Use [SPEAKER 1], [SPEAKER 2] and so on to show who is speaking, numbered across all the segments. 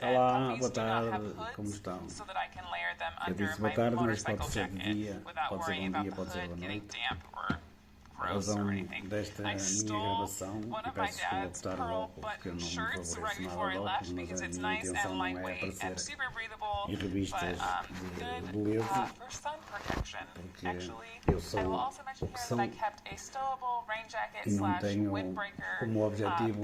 [SPEAKER 1] Olá, boa tarde, como estão? Eu disse boa tarde, mas pode ser de dia, pode ser bom dia, pode ser boa noite. A razão desta minha gravação, e peço desculpa por estar de óculos, que eu não me favoreço nada de óculos, mas a minha intenção não é aparecer em revistas de beleza, porque eu sou o que sou e não tenho como objetivo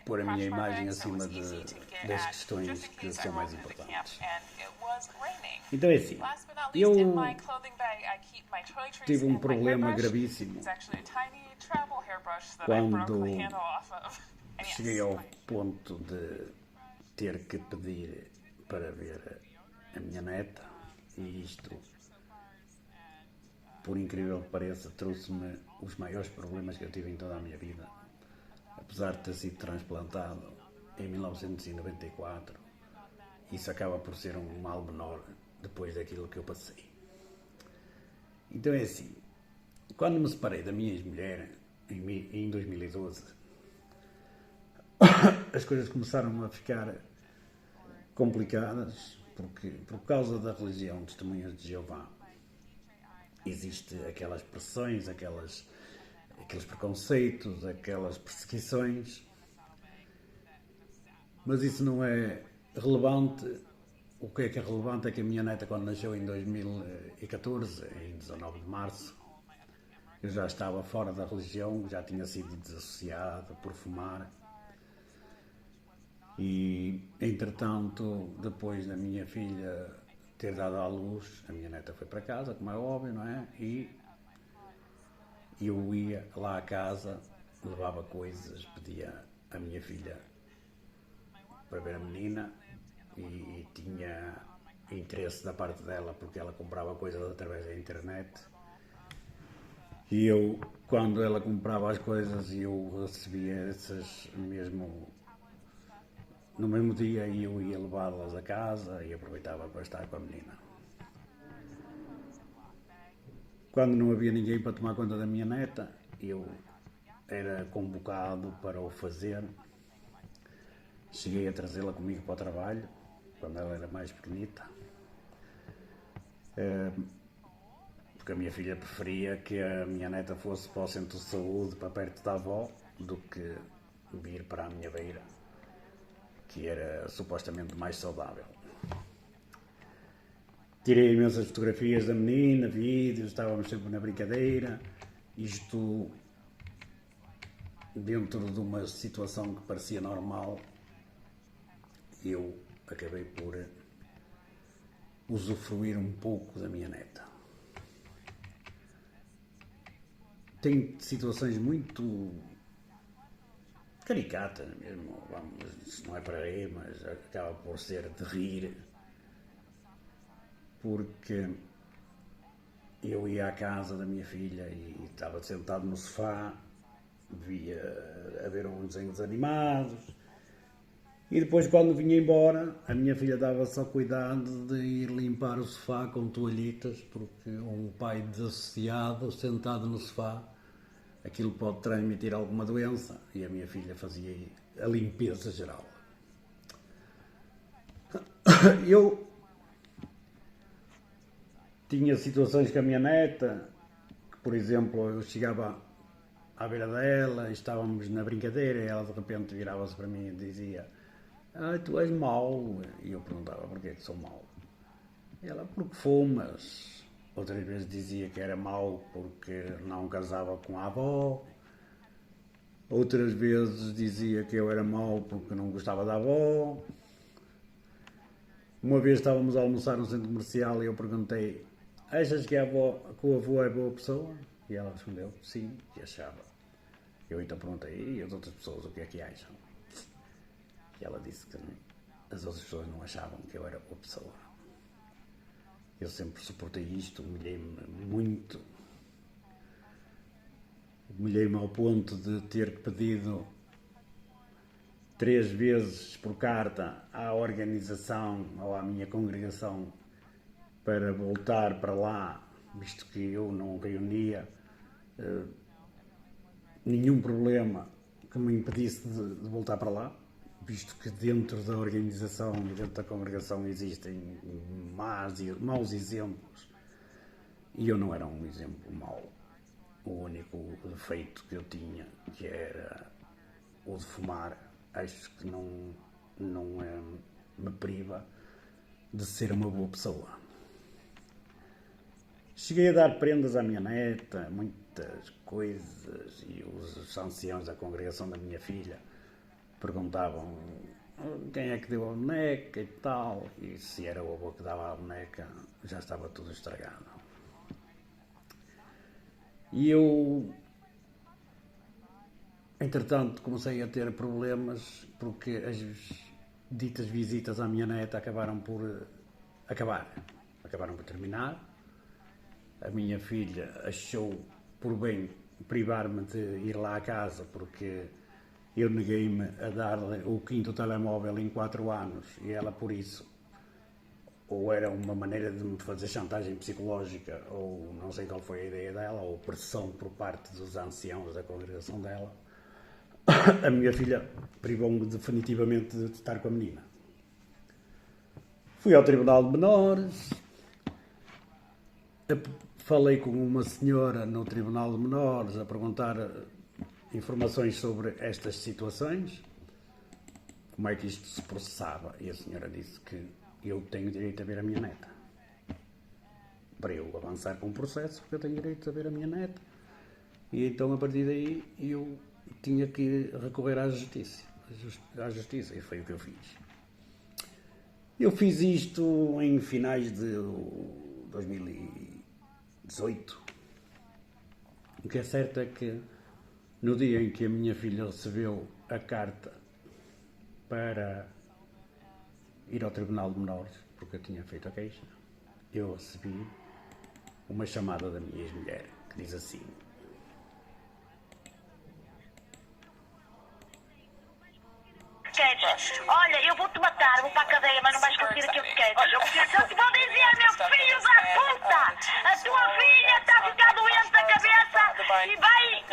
[SPEAKER 1] pôr a minha imagem acima das questões que são mais importantes. Então é assim, eu tive um problema gravíssimo quando cheguei ao ponto de ter que pedir para ver a minha neta, e isto, por incrível que pareça, trouxe-me os maiores problemas que eu tive em toda a minha vida. Apesar de ter sido transplantado em 1994, isso acaba por ser um mal menor depois daquilo que eu passei. Então é assim, quando me separei da minha ex-mulher, em 2012, as coisas começaram a ficar complicadas, porque por causa da religião Testemunhas de Jeová, existe aquelas pressões, aqueles preconceitos, aquelas perseguições, mas isso não é relevante. O que é relevante é que a minha neta, quando nasceu em 2014, em 19 de março, eu já estava fora da religião, já tinha sido desassociado por fumar. E, entretanto, depois da minha filha ter dado à luz, a minha neta foi para casa, como é óbvio, não é? E eu ia lá à casa, levava coisas, pedia à minha filha para ver a menina e tinha interesse da parte dela porque ela comprava coisas através da internet. E eu, quando ela comprava as coisas, eu recebia essas no mesmo dia, e eu ia levá-las a casa e aproveitava para estar com a menina. Quando não havia ninguém para tomar conta da minha neta, eu era convocado para o fazer. Cheguei a trazê-la comigo para o trabalho, quando ela era mais pequenita, porque a minha filha preferia que a minha neta fosse para o centro de saúde, para perto da avó, do que vir para a minha beira, que era supostamente mais saudável. Tirei imensas fotografias da menina, vídeos, estávamos sempre na brincadeira, isto dentro de uma situação que parecia normal. Eu acabei por usufruir um pouco da minha neta. Tem situações muito caricatas mesmo, isto não é para rir, mas acaba por ser de rir, porque eu ia à casa da minha filha e estava sentado no sofá, via a ver uns desenhos animados, e depois, quando vinha embora, a minha filha dava-se ao cuidado de ir limpar o sofá com toalhitas, porque um pai desassociado, sentado no sofá, aquilo pode transmitir alguma doença, e a minha filha fazia a limpeza geral. Eu tinha situações com a minha neta, que, por exemplo, eu chegava à beira dela, estávamos na brincadeira, e ela de repente virava-se para mim e dizia: tu és mau. E eu perguntava: porquê que sou mau? E ela: porque fumas. Outras vezes dizia que era mau porque não casava com a avó. Outras vezes dizia que eu era mau porque não gostava da avó. Uma vez estávamos a almoçar no centro comercial e eu perguntei: achas que o avô é boa pessoa? E ela respondeu: sim, que achava. Eu então perguntei: e as outras pessoas o que é que acham? E ela disse que as outras pessoas não achavam que eu era boa pessoa. Eu sempre suportei isto, humilhei-me muito. Humilhei-me ao ponto de ter pedido 3 vezes por carta à organização ou à minha congregação para voltar para lá, visto que eu não reunia nenhum problema que me impedisse de voltar para lá, visto que dentro da organização e dentro da congregação existem maus exemplos, e eu não era um exemplo mau. O único defeito que eu tinha, que era o de fumar, acho que não me priva de ser uma boa pessoa. Cheguei a dar prendas à minha neta, muitas coisas, e os anciãos da congregação da minha filha perguntavam quem é que deu a boneca e tal, e se era o avô que dava a boneca, já estava tudo estragado. E eu, entretanto, comecei a ter problemas porque as ditas visitas à minha neta acabaram por terminar. A minha filha achou por bem privar-me de ir lá à casa porque eu neguei-me a dar-lhe o 5º telemóvel em 4 anos e ela por isso, ou era uma maneira de me fazer chantagem psicológica, ou não sei qual foi a ideia dela, ou pressão por parte dos anciãos da congregação dela, a minha filha privou-me definitivamente de estar com a menina. Fui ao Tribunal de Menores, falei com uma senhora no Tribunal de Menores a perguntar informações sobre estas situações, como é que isto se processava, e a senhora disse que eu tenho direito a ver a minha neta. Para eu avançar com o processo, porque eu tenho direito a ver a minha neta. E então, a partir daí, eu tinha que recorrer à justiça. E foi o que eu fiz. Eu fiz isto em finais de 2018. O que é certo é que, no dia em que a minha filha recebeu a carta para ir ao Tribunal de Menores, porque eu tinha feito a queixa, eu recebi uma chamada da minha ex-mulher, que diz assim:
[SPEAKER 2] olha, eu vou-te matar, vou para a cadeia, mas não vais conseguir aquilo que queres. Eu te vou dizer, meu filho da puta, a tua filha está a ficar doente da cabeça e vais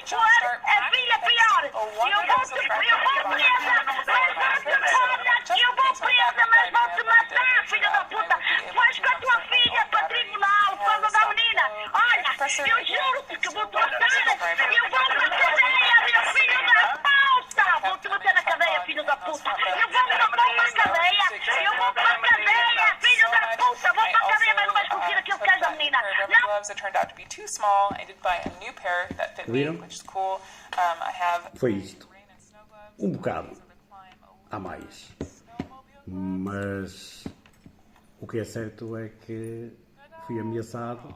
[SPEAKER 2] pôr a filha pior. Eu vou presa, mas vou-te matar, filho da puta. Tu vais com a tua filha para o tribunal, por causa da menina. Olha, eu juro-te que vou-te matar. Eu vou para a cadeia, meu filho da puta. Vou-te meter na cadeia, filho da puta. Eu vou para a cadeia, filho da puta. Vou para a cadeia, mas não vais conseguir aquilo que queres da menina.
[SPEAKER 1] Viram? Foi isto. Um bocado a mais. Mas o que é certo é que fui ameaçado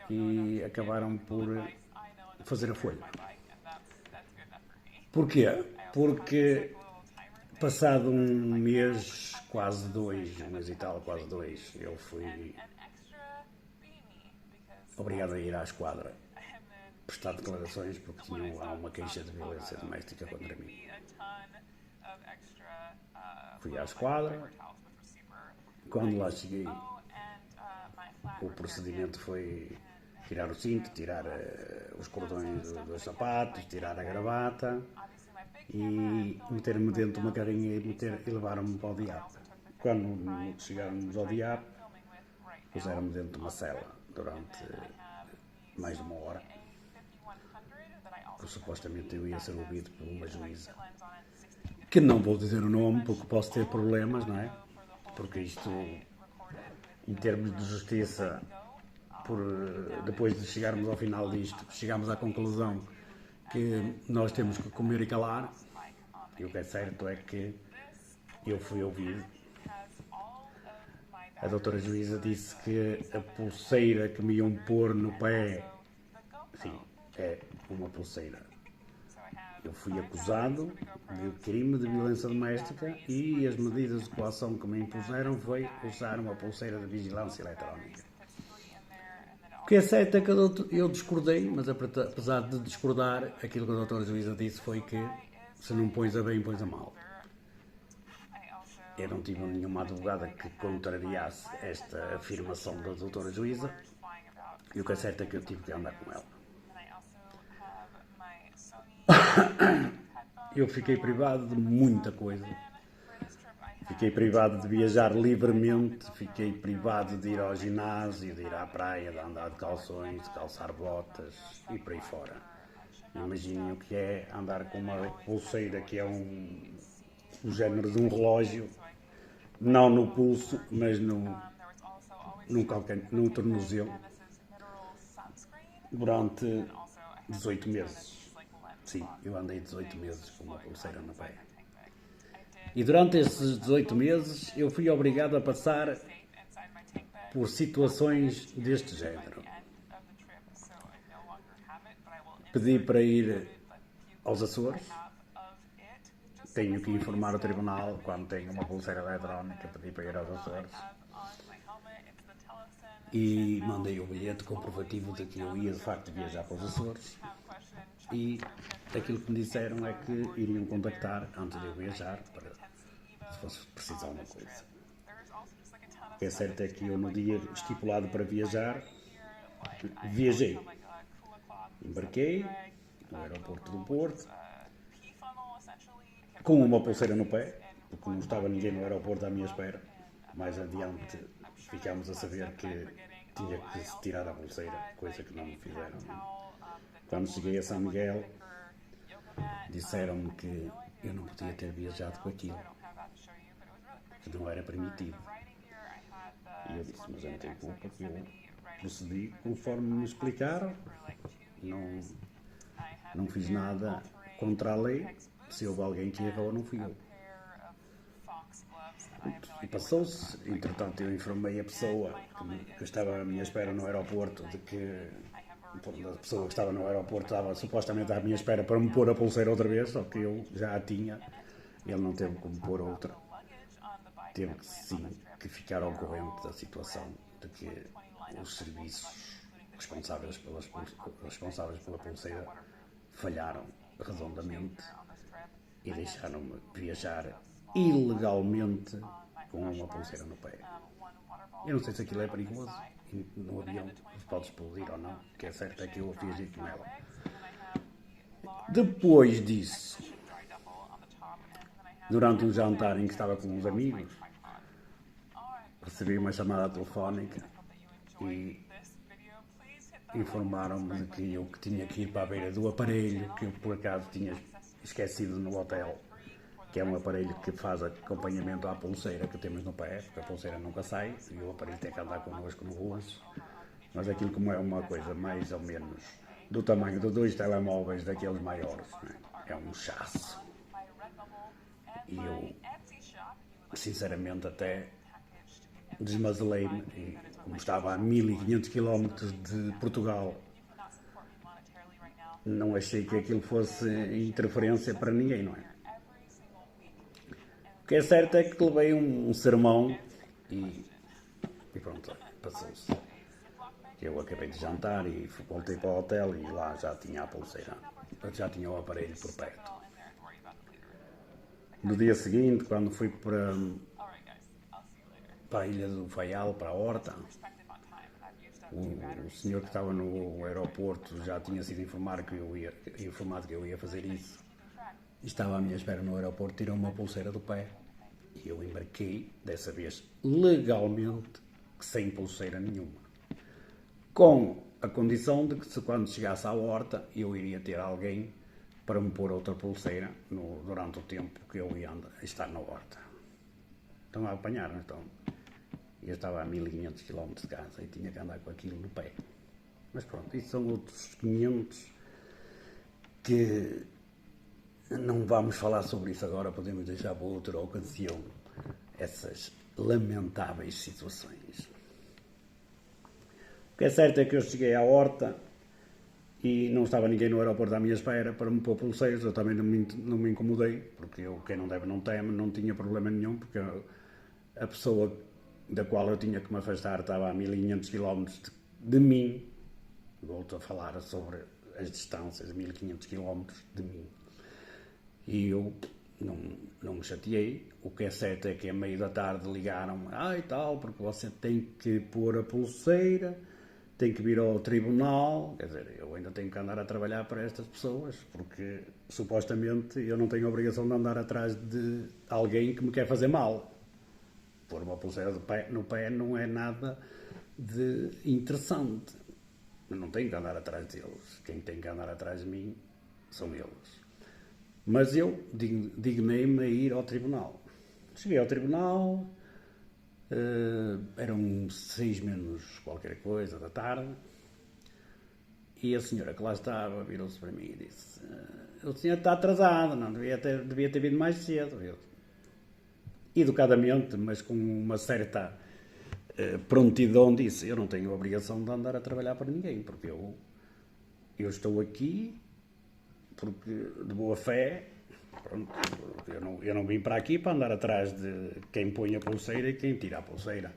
[SPEAKER 1] e acabaram por fazer a folha. Porquê? Porque passado um mês, quase dois, um mês e tal, quase dois, eu fui obrigado a ir à esquadra prestar declarações porque há uma queixa de violência doméstica contra mim. Fui à esquadra. Quando lá cheguei, o procedimento foi tirar o cinto, tirar os cordões dos sapatos, tirar a gravata e meter-me dentro de uma carrinha e levaram-me para o DIAP. Quando chegámos ao DIAP, puseram-me dentro de uma cela durante mais de uma hora, porque supostamente eu ia ser ouvido por uma juíza, que não vou dizer o nome porque posso ter problemas, não é? Porque isto, em termos de justiça, depois de chegarmos ao final disto, chegamos à conclusão que nós temos que comer e calar, e o que é certo é que eu fui ouvido. A doutora juíza disse que a pulseira que me iam pôr no pé, sim, é uma pulseira. Eu fui acusado de crime de violência doméstica e as medidas de coação que me impuseram foi usar uma pulseira de vigilância eletrónica. O que é certo é que eu discordei, mas apesar de discordar, aquilo que a doutora juíza disse foi que se não pões a bem, pões a mal. Eu não tive nenhuma advogada que contrariasse esta afirmação da doutora juíza e o que é certo é que eu tive que andar com ela. eu fiquei privado de muita coisa. Fiquei privado de viajar livremente, fiquei privado de ir ao ginásio, de ir à praia, de andar de calções, de calçar botas e por aí fora. Imaginem o que é andar com uma pulseira que é o género de um relógio, não no pulso, mas no tornozelo, durante 18 meses. Sim, eu andei 18 meses com uma pulseira no pé. E durante esses 18 meses eu fui obrigado a passar por situações deste género. Pedi para ir aos Açores. Tenho que informar o tribunal quando tenho uma pulseira eletrónica, pedi para ir aos Açores. E mandei o bilhete comprovativo de que eu ia de facto viajar para os Açores. E aquilo que me disseram é que iriam contactar antes de eu viajar para se fosse preciso alguma coisa. O que é certo é que eu no dia estipulado para viajar, viajei. Embarquei no aeroporto do Porto, com uma pulseira no pé, porque não estava ninguém no aeroporto à minha espera. Mais adiante ficámos a saber que tinha que se tirar a pulseira, coisa que não me fizeram. Quando cheguei a São Miguel, disseram-me que eu não podia ter viajado com aquilo, que não era permitido. E eu disse, mas eu não tenho culpa, porque eu procedi conforme me explicaram, não fiz nada contra a lei, se houve alguém que errou, não fui eu. E passou-se, entretanto eu informei a pessoa que estava à minha espera no aeroporto de que a pessoa que estava no aeroporto estava supostamente à minha espera para me pôr a pulseira outra vez, só que eu já a tinha, ele não teve como pôr outra. Teve que sim que ficar ao corrente da situação de que os serviços responsáveis pela pulseira falharam redondamente e deixaram-me viajar ilegalmente com uma pulseira no pé. Eu não sei se aquilo é perigoso no avião, se pode explodir ou não, o que é certo é que eu viajei com ela. Depois disso, durante um jantar em que estava com uns amigos, recebi uma chamada telefónica e informaram-me de que eu tinha que ir para a beira do aparelho que eu por acaso tinha esquecido no hotel, que é um aparelho que faz acompanhamento à pulseira que temos no pé, porque a pulseira nunca sai e o aparelho tem que andar connosco no bolso. Mas aquilo, como é uma coisa mais ou menos do tamanho de 2 telemóveis daqueles maiores, é um chasso. E eu, sinceramente, até desmazelei-me, e como estava a 1500 km de Portugal, não achei que aquilo fosse interferência para ninguém, não é? O que é certo é que levei um sermão e pronto, passou-se. Eu acabei de jantar e voltei para o hotel e lá já tinha a pulseira, já tinha o aparelho por perto. No dia seguinte, quando fui para a Ilha do Faial, para a Horta, o senhor que estava no aeroporto já tinha sido informado que eu ia fazer isso. E estava à minha espera no aeroporto, tirou uma pulseira do pé. E eu embarquei, dessa vez legalmente, sem pulseira nenhuma. Com a condição de que quando chegasse à Horta, eu iria ter alguém para me pôr outra pulseira durante o tempo que eu ia estar na Horta. Estão a apanhar, não estão? Eu estava a 1500 km de casa e tinha que andar com aquilo no pé. Mas pronto, isso são outros 500 que não vamos falar sobre isso agora, podemos deixar para outra ocasião essas lamentáveis situações. O que é certo é que eu cheguei à Horta e não estava ninguém no aeroporto à minha espera para me pôr pulseiras. Eu também não me incomodei, porque quem não deve não teme, não tinha problema nenhum, porque a pessoa da qual eu tinha que me afastar estava a 1500 km de mim. Volto a falar sobre as distâncias, 1500 km de mim. E eu não me chateei. O que é certo é que a meio da tarde ligaram-me, e tal, porque você tem que pôr a pulseira, tem que vir ao tribunal, quer dizer, eu ainda tenho que andar a trabalhar para estas pessoas, porque supostamente eu não tenho a obrigação de andar atrás de alguém que me quer fazer mal. Pôr uma pulseira no pé não é nada de interessante. Eu não tenho que andar atrás deles. Quem tem que andar atrás de mim são eles. Mas eu dignei-me a ir ao tribunal. Cheguei ao tribunal, eram 6 menos qualquer coisa da tarde, e a senhora que lá estava virou-se para mim e disse: o senhor está atrasado, não devia ter vindo mais cedo. Eu, educadamente, mas com uma certa prontidão, disse: eu não tenho a obrigação de andar a trabalhar para ninguém, porque eu estou aqui porque de boa fé. Pronto, eu não vim para aqui para andar atrás de quem põe a pulseira e quem tira a pulseira.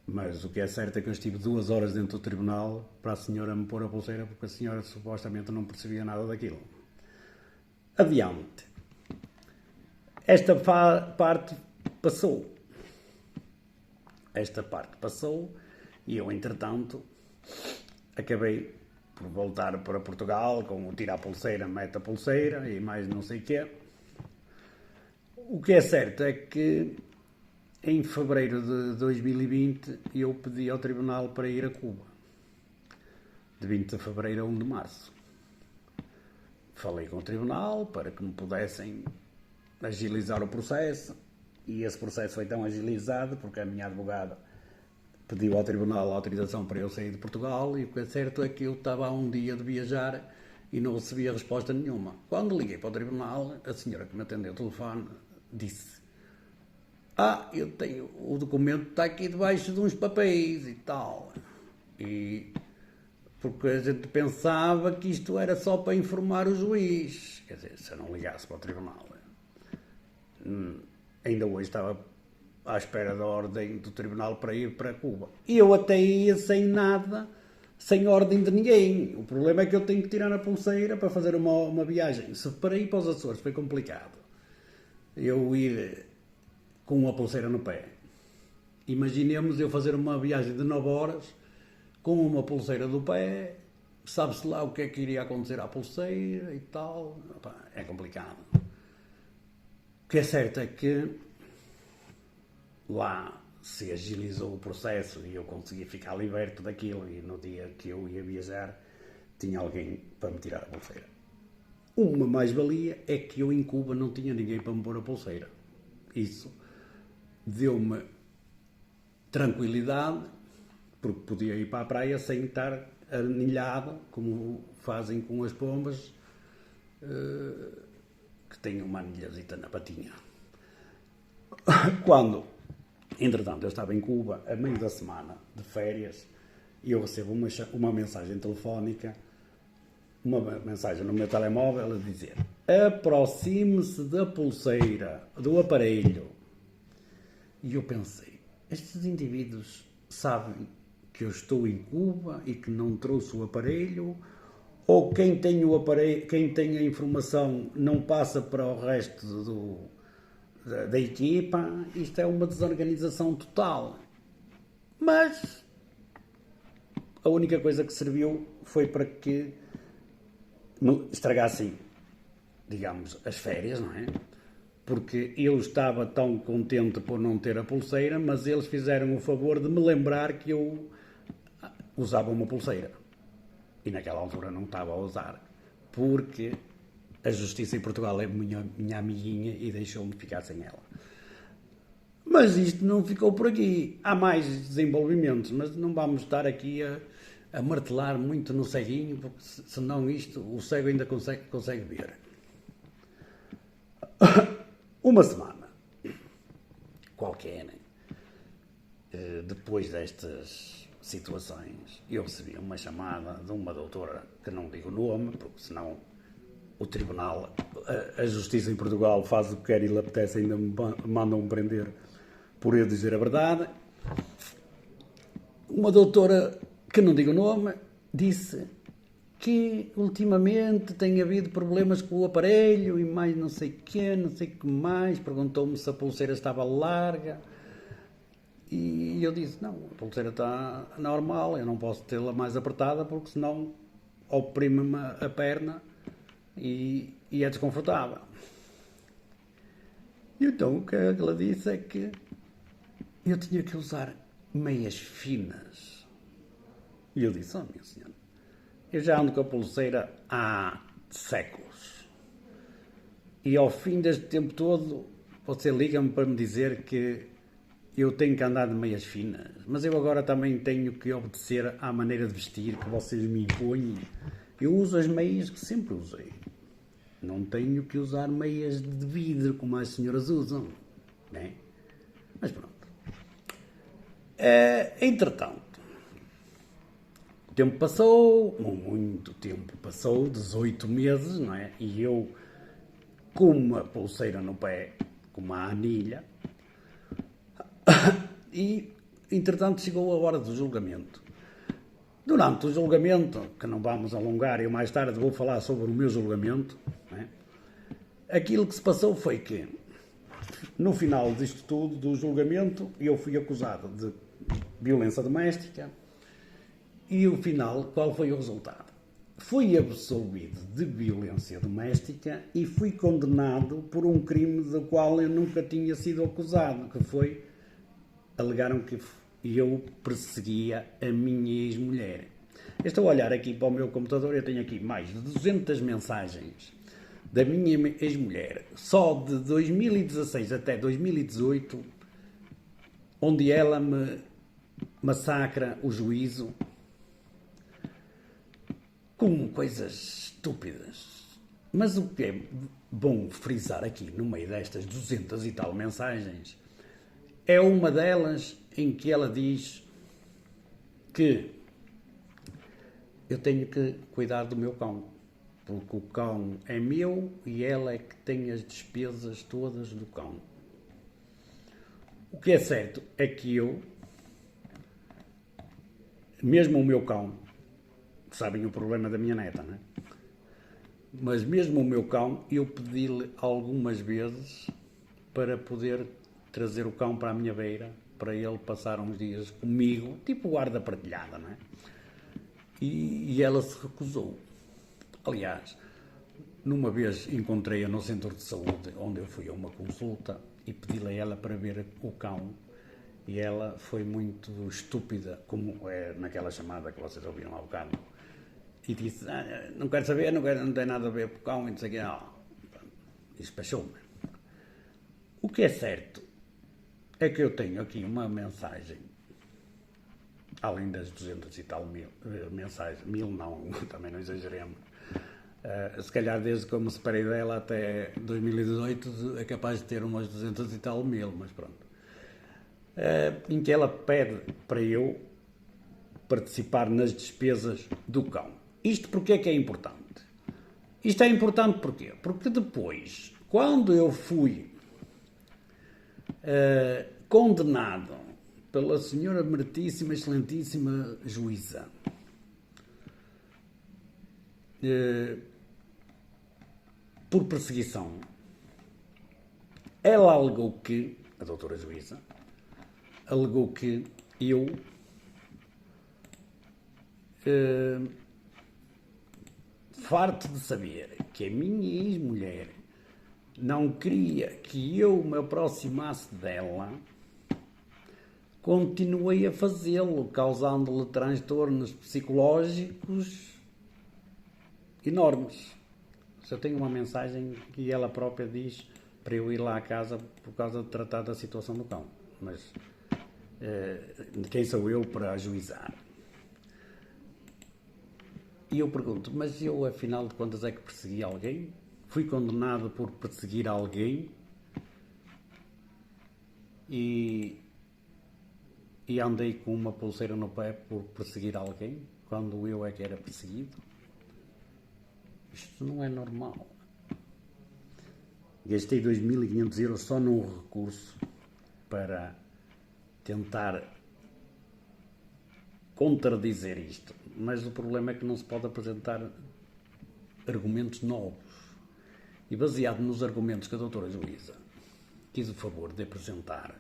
[SPEAKER 1] Mas o que é certo é que eu estive 2 horas dentro do tribunal para a senhora me pôr a pulseira, porque a senhora supostamente não percebia nada daquilo. Adiante. Esta parte passou. E eu, entretanto, acabei por voltar para Portugal com o tira a pulseira, mete a pulseira e mais não sei o quê. O que é certo é que em fevereiro de 2020 eu pedi ao tribunal para ir a Cuba, de 20 de fevereiro a 1 de março. Falei com o tribunal para que me pudessem agilizar o processo, e esse processo foi tão agilizado porque a minha advogada pediu ao tribunal a autorização para eu sair de Portugal, e o que é certo é que eu estava há um dia de viajar e não recebia resposta nenhuma. Quando liguei para o tribunal, a senhora que me atendeu o telefone disse: eu tenho, o documento está aqui debaixo de uns papéis e tal. E porque a gente pensava que isto era só para informar o juiz. Quer dizer, se eu não ligasse para o tribunal. Ainda hoje estava à espera da ordem do tribunal para ir para Cuba. E eu até ia sem nada, sem ordem de ninguém. O problema é que eu tenho que tirar a pulseira para fazer uma viagem. Se para ir para os Açores foi complicado, eu ir com uma pulseira no pé. Imaginemos eu fazer uma viagem de 9 horas com uma pulseira do pé, sabe-se lá o que é que iria acontecer à pulseira e tal. É complicado. O que é certo é que lá se agilizou o processo e eu consegui ficar liberto daquilo, e no dia que eu ia viajar tinha alguém para me tirar a pulseira. Uma mais-valia é que eu em Cuba não tinha ninguém para me pôr a pulseira. Isso deu-me tranquilidade, porque podia ir para a praia sem estar anilhado, como fazem com as pombas, que têm uma anilhazita na patinha. Quando, entretanto, eu estava em Cuba, a meio da semana de férias, e eu recebo uma mensagem telefónica, uma mensagem no meu telemóvel a dizer: aproxime-se da pulseira, do aparelho. E eu pensei: estes indivíduos sabem que eu estou em Cuba e que não trouxe o aparelho, ou quem tem o aparelho, quem tem a informação não passa para o resto da equipa? Isto é uma desorganização total. Mas a única coisa que serviu foi para que estragassem, digamos, as férias, não é? Porque eu estava tão contente por não ter a pulseira, mas eles fizeram o favor de me lembrar que eu usava uma pulseira. E naquela altura não estava a usar, porque a justiça em Portugal é minha amiguinha e deixou-me ficar sem ela. Mas isto não ficou por aqui. Há mais desenvolvimentos, mas não vamos estar aqui a martelar muito no ceguinho, porque senão o cego ainda consegue ver. Uma semana qualquer, depois destas situações, eu recebi uma chamada de uma doutora, que não digo o nome, porque senão o tribunal, a justiça em Portugal faz o que quer e lhe apetece, ainda me mandam prender por eu dizer a verdade. Uma doutora, que não digo o nome, disse que ultimamente tem havido problemas com o aparelho e mais não sei o que mais, perguntou-me se a pulseira estava larga, E eu disse, não, a pulseira está normal, eu não posso tê-la mais apertada porque senão oprime-me a perna e é desconfortável. E então o que ela disse é que eu tinha que usar meias finas. E eu disse, minha senhora, eu já ando com a pulseira há séculos. E ao fim deste tempo todo, você liga-me para me dizer que eu tenho que andar de meias finas. Mas eu agora também tenho que obedecer à maneira de vestir que vocês me impõem. Eu uso as meias que sempre usei. Não tenho que usar meias de vidro como as senhoras usam. Né? Mas pronto. Entretanto, o tempo passou, muito tempo passou, 18 meses, não é? E eu, com uma pulseira no pé, com uma anilha, e entretanto chegou a hora do julgamento. Durante o julgamento, que não vamos alongar, eu mais tarde vou falar sobre o meu julgamento, não é? Aquilo que se passou foi que, no final disto tudo, do julgamento, eu fui acusado de violência doméstica e o final, qual foi o resultado? Fui absolvido de violência doméstica e fui condenado por um crime do qual eu nunca tinha sido acusado, que foi, alegaram que eu perseguia a minha ex-mulher. Eu estou a olhar aqui para o meu computador, eu tenho aqui mais de 200 mensagens da minha ex-mulher, só de 2016 até 2018, onde ela me massacra o juízo com coisas estúpidas. Mas o que é bom frisar aqui, no meio destas 200 e tal mensagens, é uma delas em que ela diz que eu tenho que cuidar do meu cão, porque o cão é meu e ela é que tem as despesas todas do cão. O que é certo é que eu, mesmo o meu cão, sabem o problema da minha neta, não é? Mas mesmo o meu cão, eu pedi-lhe algumas vezes para poder trazer o cão para a minha beira, para ele passar uns dias comigo, tipo guarda partilhada, não é? E ela se recusou. Aliás, numa vez encontrei-a no centro de saúde, onde eu fui a uma consulta, e pedi-lhe a ela para ver o cão, e ela foi muito estúpida, como é naquela chamada que vocês ouviram há bocado, e disse, não quero saber, não tem nada a ver com o cão, e não sei o quê. E despachou-me. O que é certo é que eu tenho aqui uma mensagem, além das 200 e tal mensagens, 1000 não, também não exageremos, se calhar desde que eu me separei dela até 2018 é capaz de ter umas 200 e tal mil, mas pronto. Em que ela pede para eu participar nas despesas do cão. Isto porque é que é importante? Isto é importante porquê? Porque depois, quando eu fui condenado pela senhora meritíssima, excelentíssima juíza, por perseguição, ela alegou que, a doutora juíza, alegou que eu farto de saber que a minha ex-mulher não queria que eu me aproximasse dela, continuei a fazê-lo, causando-lhe transtornos psicológicos enormes. Eu tenho uma mensagem que ela própria diz para eu ir lá à casa por causa de tratar da situação do cão. Mas quem sou eu para ajuizar? E eu pergunto, mas eu afinal de contas é que persegui alguém? Fui condenado por perseguir alguém e andei com uma pulseira no pé por perseguir alguém, quando eu é que era perseguido? Isto não é normal. Gastei 2.500 euros só num recurso para tentar contradizer isto. Mas o problema é que não se pode apresentar argumentos novos. E baseado nos argumentos que a doutora juíza quis o favor de apresentar,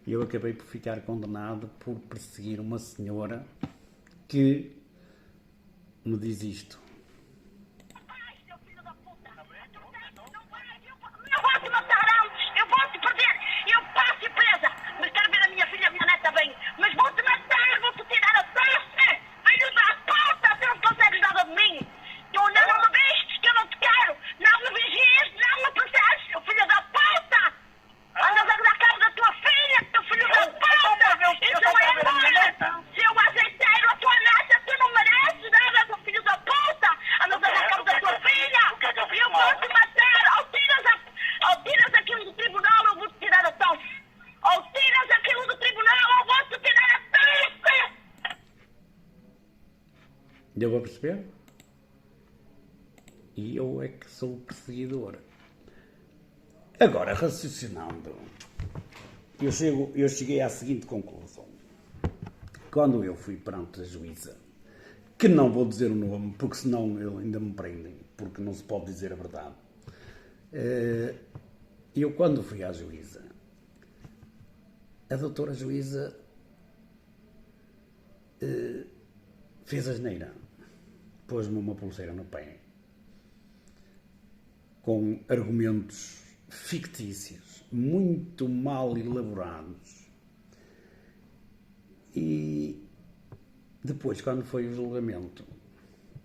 [SPEAKER 1] E eu acabei por ficar condenado por perseguir uma senhora que me diz isto.
[SPEAKER 2] Eu vou te matar antes, eu vou te perder, eu passo e presa, mas quero ver a minha filha e a minha neta bem, mas vou te matar, vou te tirar a tosse, filho da puta, tu não consegues nada de mim, tu não me vistes, que eu não te quero, não me vigies, não me proteges, filho da puta, andas a dar cabo da tua filha, teu filho da puta, e tu é embora, se eu azeiteiro a tua neta, tu não mereces nada, teu filho da puta, andas a dar cabo da tua filha, eu vou te matar, ou tiras aquilo do tribunal, eu vou te tirar a tosse. Ou tiras aquilo do tribunal, eu vou te tirar a tosse.
[SPEAKER 1] Deu a perceber? E eu é que sou o perseguidor. Agora, raciocinando, eu cheguei à seguinte conclusão. Quando eu fui perante a juíza, que não vou dizer o nome, porque senão ainda me prendem, porque não se pode dizer a verdade. Eu, quando fui à juíza, a doutora juíza fez asneira. Pôs-me uma pulseira no pé, com argumentos fictícios, muito mal elaborados. E depois, quando foi o julgamento,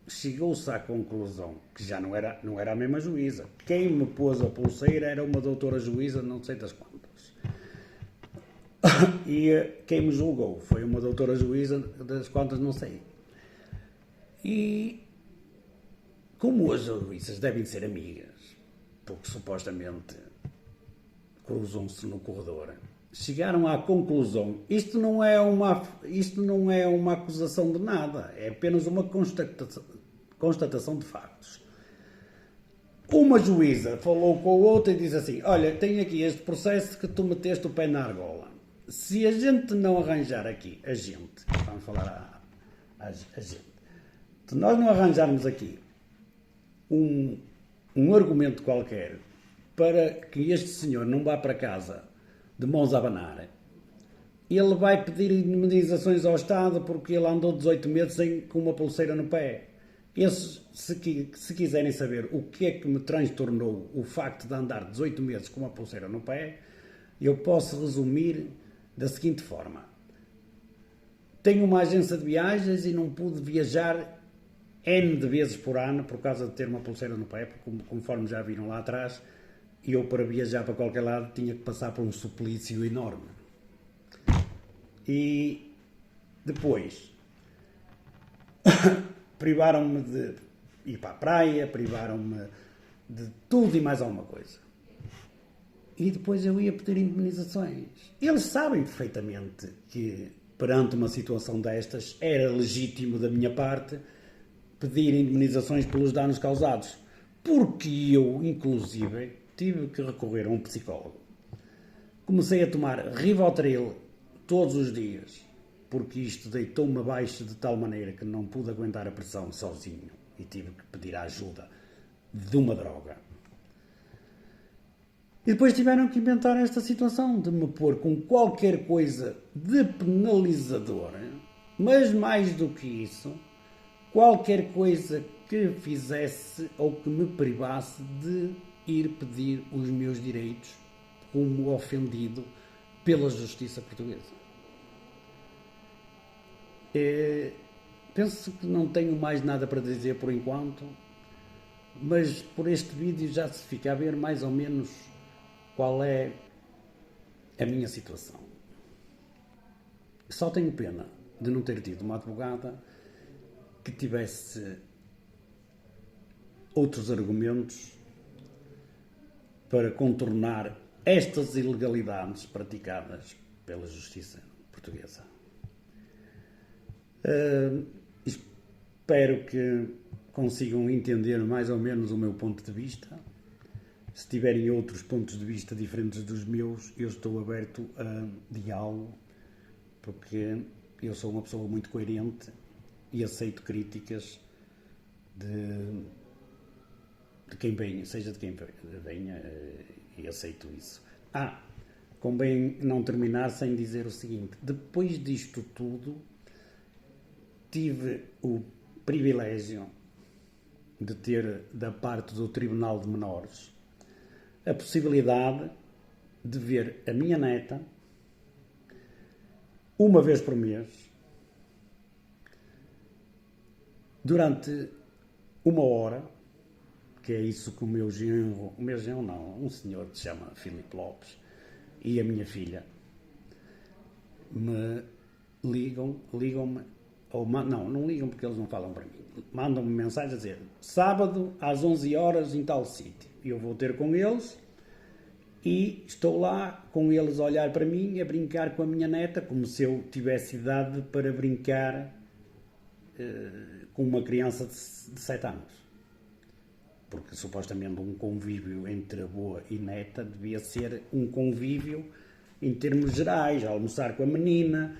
[SPEAKER 1] chegou-se à conclusão que já não era a mesma juíza. Quem me pôs a pulseira era uma doutora juíza, não sei das quantas. E quem me julgou foi uma doutora juíza das quantas não sei. E como as juízas devem ser amigas, porque supostamente cruzam-se no corredor, chegaram à conclusão, isto não é uma acusação de nada, é apenas uma constatação de factos. Uma juíza falou com a outra e diz assim, olha, tenho aqui este processo que tu meteste o pé na argola. Se a gente não arranjar aqui, vamos falar a gente, se nós não arranjarmos aqui um argumento qualquer para que este senhor não vá para casa de mãos a abanar, ele vai pedir indemnizações ao Estado porque ele andou 18 meses com uma pulseira no pé. Se quiserem saber o que é que me transtornou o facto de andar 18 meses com uma pulseira no pé, eu posso resumir da seguinte forma. Tenho uma agência de viagens e não pude viajar N de vezes por ano por causa de ter uma pulseira no pé, porque conforme já viram lá atrás, eu para viajar para qualquer lado tinha que passar por um suplício enorme. E depois privaram-me de ir para a praia, privaram-me de tudo e mais alguma coisa. E depois eu ia pedir indemnizações. Eles sabem perfeitamente que perante uma situação destas era legítimo da minha parte pedir indemnizações pelos danos causados. Porque eu, inclusive, tive que recorrer a um psicólogo. Comecei a tomar Rivotril todos os dias, porque isto deitou-me abaixo de tal maneira que não pude aguentar a pressão sozinho e tive que pedir a ajuda de uma droga. E depois tiveram que inventar esta situação de me pôr com qualquer coisa de penalizador, mas mais do que isso, qualquer coisa que fizesse ou que me privasse de ir pedir os meus direitos como ofendido pela justiça portuguesa. Penso que não tenho mais nada para dizer por enquanto, mas por este vídeo já se fica a ver mais ou menos qual é a minha situação. Só tenho pena de não ter tido uma advogada que tivesse outros argumentos para contornar estas ilegalidades praticadas pela justiça portuguesa. Espero que consigam entender mais ou menos o meu ponto de vista. Se tiverem outros pontos de vista diferentes dos meus, eu estou aberto a diálogo, porque eu sou uma pessoa muito coerente e aceito críticas de quem venha, seja de quem venha, e aceito isso. convém não terminar sem dizer o seguinte: depois disto tudo, tive o privilégio de ter, da parte do Tribunal de Menores, a possibilidade de ver a minha neta uma vez por mês, durante 1 hora, que é isso que o meu genro não, um senhor que se chama Filipe Lopes, e a minha filha me ligam-me, ou não ligam porque eles não falam para mim, mandam-me mensagem a dizer: sábado às 11 horas em tal sítio, eu vou ter com eles e estou lá com eles a olhar para mim, a brincar com a minha neta, como se eu tivesse idade para brincar com uma criança de 7 anos. Porque supostamente um convívio entre avô e neta devia ser um convívio em termos gerais, almoçar com a menina,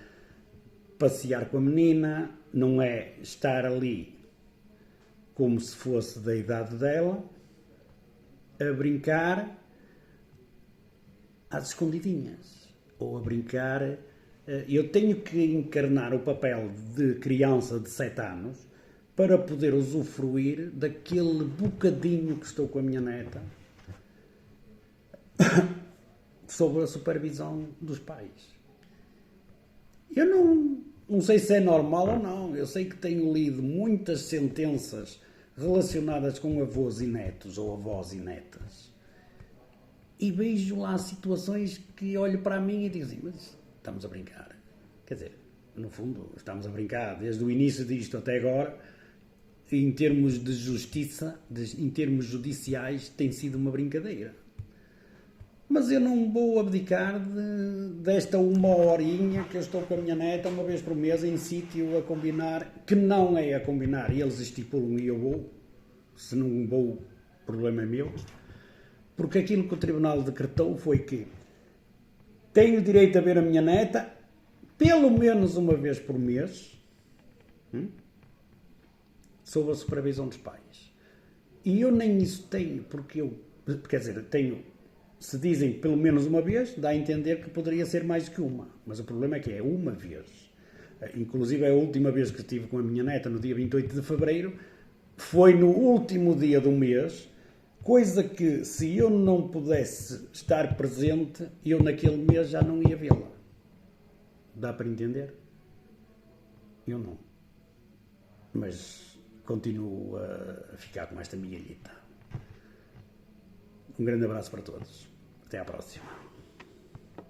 [SPEAKER 1] passear com a menina, não é estar ali como se fosse da idade dela, a brincar às escondidinhas, ou a brincar. Eu tenho que encarnar o papel de criança de 7 anos para poder usufruir daquele bocadinho que estou com a minha neta sob a supervisão dos pais. Eu não sei se é normal ou não. Eu sei que tenho lido muitas sentenças relacionadas com avós e netos, ou avós e netas, e vejo lá situações que olho para mim e digo assim: mas estamos a brincar. Quer dizer, no fundo, estamos a brincar desde o início disto até agora. Em termos de justiça, em termos judiciais, tem sido uma brincadeira. Mas eu não vou abdicar desta 1 horinha que eu estou com a minha neta uma vez por mês em sítio a combinar, que não é a combinar, eles estipulam e eu vou. Se não vou, o problema é meu. Porque aquilo que o Tribunal decretou foi que tenho direito a ver a minha neta pelo menos uma vez por mês, sob a supervisão dos pais. E eu nem isso tenho, porque quer dizer, tenho, se dizem pelo menos uma vez, dá a entender que poderia ser mais que uma. Mas o problema é que é uma vez. Inclusive, a última vez que estive com a minha neta, no dia 28 de fevereiro, foi no último dia do mês, coisa que, se eu não pudesse estar presente, eu naquele mês já não ia vê-la. Dá para entender? Eu não. Mas continuo a ficar com esta migalhita. Um grande abraço para todos. Até à próxima.